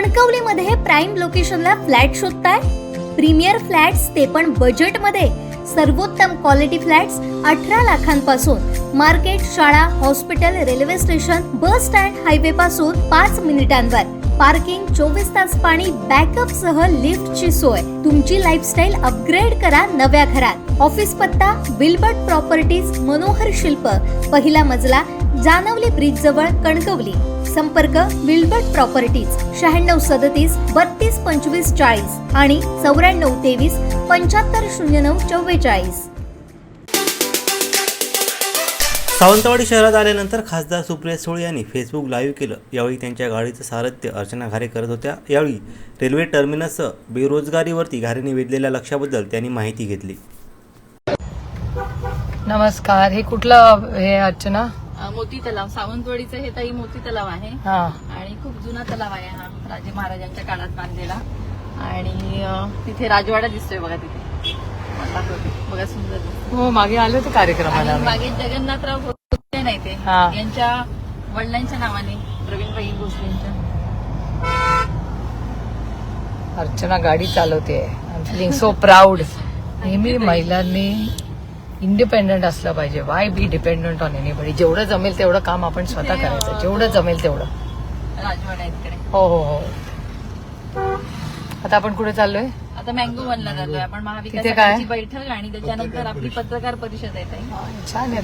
कणकवलीमध्ये prime लोकेशनला flat शोधताय? Premier flats ते पण बजेट मध्ये. सर्वोत्तम क्वालिटी फ्लॅट्स 18 लाखांपासून. मार्केट, शाळा, hospital, railway station, bus stand, highway पासून 5 मिनिटांवर. पार्किंग, 24 तास पाणी, बॅकअप सह लिफ्टची सोय. तुमची लाईफस्टाईल अपग्रेड करा नव्या घरात. ऑफिस पत्ता विल्बर्ट प्रॉपर्टीज, मनोहर शिल्प, पहिला मजला, जानवली ब्रिज जवळ, कणकवली. संपर्क विल्बर्ट प्रॉपर्टीज 9637 3225 40 आणि 9423 750944. सावंतवाडी शहरात आल्यानंतर खासदार सुप्रिया सुळे यांनी फेसबुक लाईव्ह केलं. यावेळी त्यांच्या गाडीचं सारथ्य अर्चना घारे करत होत्या. यावेळी रेल्वे टर्मिनससह बेरोजगारीवरती घारेंनी वेधलेल्या लक्षाबद्दल त्यांनी माहिती घेतली. नमस्कार. हे कुठलं हे अर्चना? मोती तलाव, सावंतवाडीचं हे ताई मोती तलाव आहे. आणि खूप जुना तलाव आहे हा, राजे महाराजांच्या काळात बांधलेला. आणि तिथे राजवाडा दिसतोय बघा, तिथे बघा सुंदर. हो, मागे आले होते कार्यक्रमाला. मागे जगन्नाथराव भोसले नाही ते, यांच्या वडिलांच्या नावाने प्रवीणभाई भोसलेंच्या. अर्चना गाडी चालवते. I am feeling so proud. नेहमी महिलांनी इंडिपेंडंट असलं पाहिजे. Why be dependent on anybody. जेवढं जमेल तेवढं काम आपण स्वतः करायचं, जेवढं जमेल तेवढं. राजवाडा इकडे. हो हो हो. आता आपण कुठे चाललोय? आता मँगो वनला जातोय आपण. तिथे काय? महाविकासाची बैठक आणि त्याच्यानंतर आपली पत्रकार परिषद आहे ताई. छान आहे.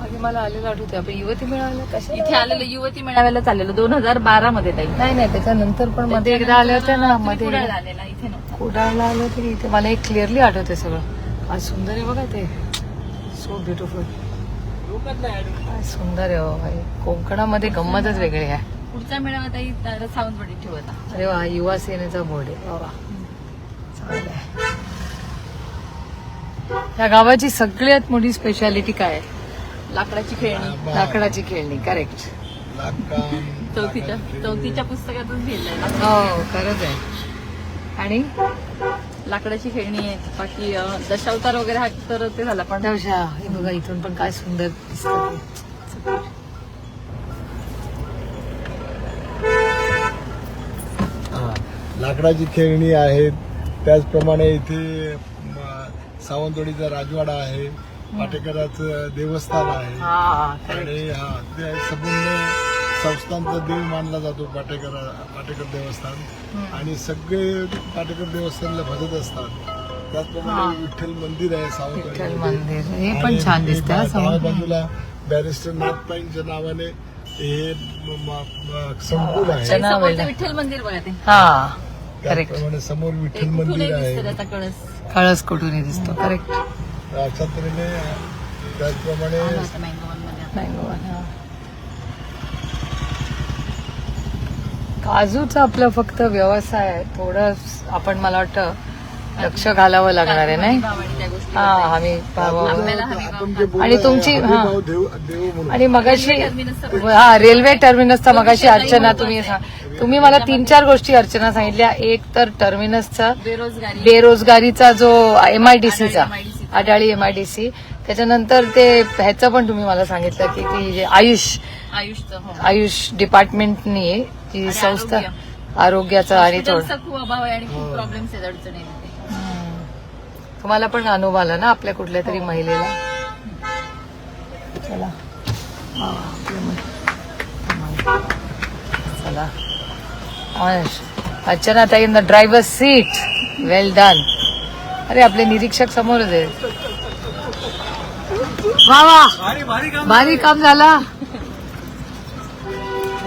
आधी मला आलेलं आठवते आपण युवती मेळाव्याला कशा इथे आलेलं युवती मेळाव्याला चाललेलं 2012 मध्ये ताई. नाही त्याच्यानंतर पण मध्ये एकदा आले होते ना. मध्ये आलेला इथे नव्हता. कुडाळला आले होते की इथे. मला एक क्लिअरली आठवते सगळं. आज सुंदर आहे बघा ते. So beautiful. सुंदर आहे हो भाई. कोकणामध्ये गंमतच वेगळी आहे. पुढचा मेळावा ताई सावंतवाडीत ठेवता. अरे वा, युवा सेनेचा बोर्ड आहे बाबा. चांगलं आहे. या गावाची सगळ्यात मोठी स्पेशालिटी काय आहे? लाकडाची खेळणी. लाकडाची खेळणी. करेक्ट. चौथीच्या पुस्तकातून लिहिलंय. हो, खरंच आहे. आणि लाकडाची खेळणी आहे. बाकी दशावतार वगैरे हा तर ते झाला. पण हे बघा, इथून पण काय सुंदर दिसतं. लाकडाची खेळणी आहेत. त्याचप्रमाणे इथे सावंतवाडीचा राजवाडा आहे. पाटेकराचं देवस्थान आहे. आणि ते संपूर्ण संस्थांचा देव मानला जातो पाटेकर देवस्थान. आणि सगळे पाटेकर देवस्थानला भजत असतात. त्याचप्रमाणे विठ्ठल मंदिर आहे सावंतवाडी. हे पण छान दिसतं. बाजूला बॅरिस्टर नाथपाईंच्या नावाने हे संकुल आहे. विठ्ठल मंदिर बघा ते. त्याचप्रमाणे समोर विठ्ठल मंदिर आहे. कळस कुठूनही दिसतो. करेक्ट. अशा तऱ्हेने त्याचप्रमाणे काजूचा आपलं फक्त व्यवसाय आहे. थोडं आपण मला वाटतं लक्ष घालावं लागणार आहे नाही. आम्ही आणि तुमची आणि मगाशी रेल्वे टर्मिनसचा मगाशी अर्चना तुम्ही मला 3-4 गोष्टी अर्चना सांगितल्या. एक तर टर्मिनसचा बेरोजगारीचा जो MIDCचा आडाळी MIDC. त्याच्यानंतर ते ह्याचं पण तुम्ही मला सांगितलं की ती आयुष डिपार्टमेंटनी ती संस्था आरोग्याचा आणि खूप अभाव आहे आणि खूप प्रॉब्लेम्स आहेत, अडचणी. तुम्हाला पण अनुभव आला ना आपल्या कुठल्या तरी महिलेला. चला चला. अर्चना ताई in the driver seat. Well done. अरे आपले निरीक्षक समोरच आहेत. वा वा, भारी काम झाला.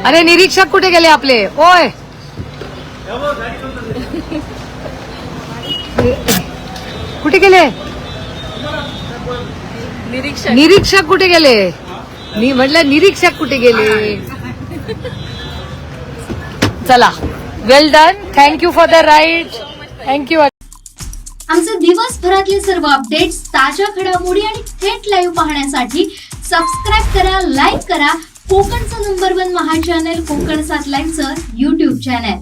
अरे निरीक्षक कुठे गेले आपले? ओय, कुठे गेले निरीक्षक? कुठे गेले? मी म्हटलं निरीक्षक कुठे गेले? चला, well done. Thank you for the ride. Thank you. आमचे दिवसभरातले सर्व अपडेट्स, ताज्या घडामोडी आणि थेट लाईव्ह पाहण्यासाठी सबस्क्राईब करा, लाईक करा कोकणचं नंबर 1 महा चॅनल कोकण 7 लाईव्हचं YouTube चॅनल.